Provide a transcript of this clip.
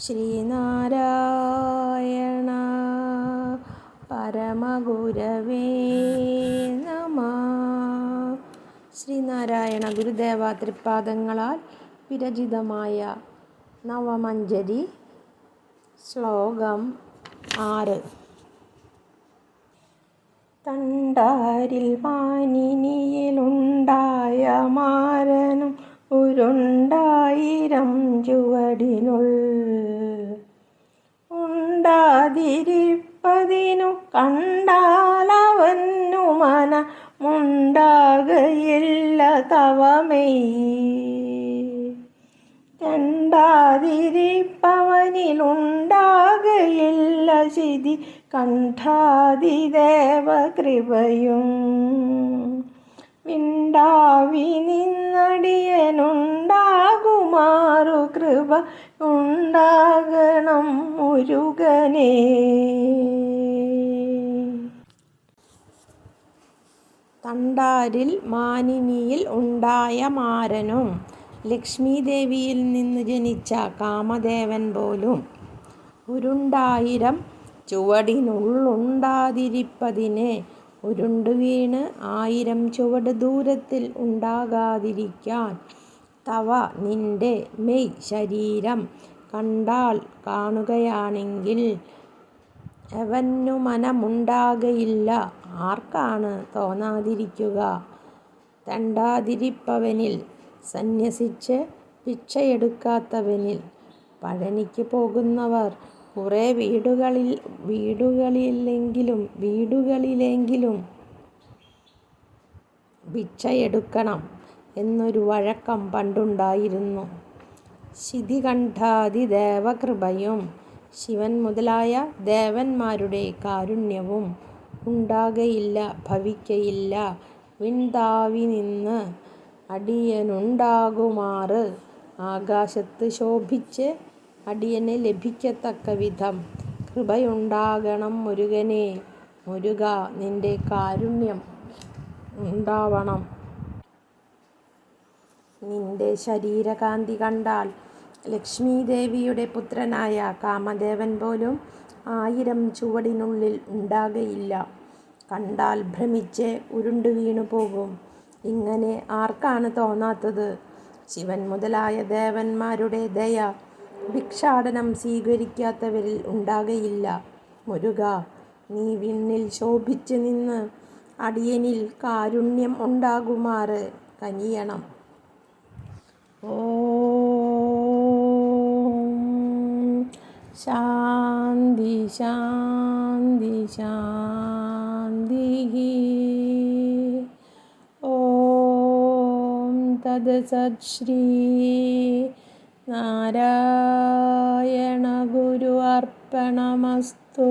ശ്രീനാരായണ പരമഗുരവേ നമഃ. ശ്രീനാരായണ ഗുരുദേവ തൃപ്പാദങ്ങളാൽ വിരചിതമായ നവമഞ്ജരി. ശ്ലോകം 6. തണ്ടാരിൽ മാനിനിയിലുണ്ടായ മാരനും ഉരുണ്ടായിരം ചുവടിനുൾ ഉണ്ടാതിരിപ്പതിനു കണ്ടാലവന്നു മനമുണ്ടാകയില്ല തവമെയ്. കണ്ടാതിരിപ്പവനിലുണ്ടാകയില്ല ശിതി കണ്ഠാതിദേവ കൃപയും. വിണ്ടാവി നിന്നടിയനുണ്ടാകുമാറു കൃപ ഉണ്ടാകണം മുരുകനേ. തണ്ടാരിൽ മാനിനിയിൽ ഉണ്ടായ മാരനും ലക്ഷ്മീദേവിയിൽ നിന്നു ജനിച്ച കാമദേവൻ പോലും ഉരുണ്ടായിരം ചുവടിനുള്ളുണ്ടാതിരിപ്പതിനെ ഉരുണ്ടു വീണ് 1000 ചുവട് ദൂരത്തിൽ ഉണ്ടാകാതിരിക്കാൻ തവ നിന്റെ മെയ് ശരീരം കണ്ടാൽ കാണുകയാണെങ്കിൽ എവന്നു മനമുണ്ടാകയില്ല. ആർക്കാണ് തോന്നാതിരിക്കുക? തെണ്ടാതിരിപ്പവനിൽ സന്യസിച്ച് ഭിക്ഷയെടുക്കാത്തവനിൽ. പഴനിക്ക് പോകുന്നവർ കുറേ വീടുകളിലെങ്കിലും ഭിക്ഷയെടുക്കണം എന്നൊരു വഴക്കം പണ്ടുണ്ടായിരുന്നു. ശിതികണ്ഠാതി ദേവകൃപയും ശിവൻ മുതലായ ദേവന്മാരുടെ കാരുണ്യവും ഉണ്ടാകയില്ല, ഭവിക്കയില്ല. വിൺതാവി നിന്ന് അടിയനുണ്ടാകുമാറ് ആകാശത്ത് ശോഭിച്ച് അടിയന് ലഭിക്കത്തക്ക വിധം കൃപയുണ്ടാകണം മുരുകനേ. മുരുക, നിന്റെ കാരുണ്യം ഉണ്ടാവണം. നിന്റെ ശരീരകാന്തി കണ്ടാൽ ലക്ഷ്മീദേവിയുടെ പുത്രനായ കാമദേവൻ പോലും 1000 ചുവടിനുള്ളിൽ ഉണ്ടാകയില്ല. കണ്ടാൽ ഭ്രമിച്ച് ഉരുണ്ടു വീണു പോകും. ഇങ്ങനെ ആർക്കാണ് തോന്നാത്തത്? ശിവൻ മുതലായ ദേവന്മാരുടെ ദയ ഭിക്ഷാടനം സ്വീകരിക്കാത്തവരിൽ ഉണ്ടാകയില്ല. മുരുക, നീ വിണ്ണിൽ ശോഭിച്ച് നിന്ന് അടിയനിൽ കാരുണ്യം ഉണ്ടാകുമാറ് കനിയണം. ഓം ശാന്തി ശാന്തി ശാന്തി. ഓം തത്സത്. ശ്രീ നാരായണ ഗുരു അർപ്പണമസ്തു.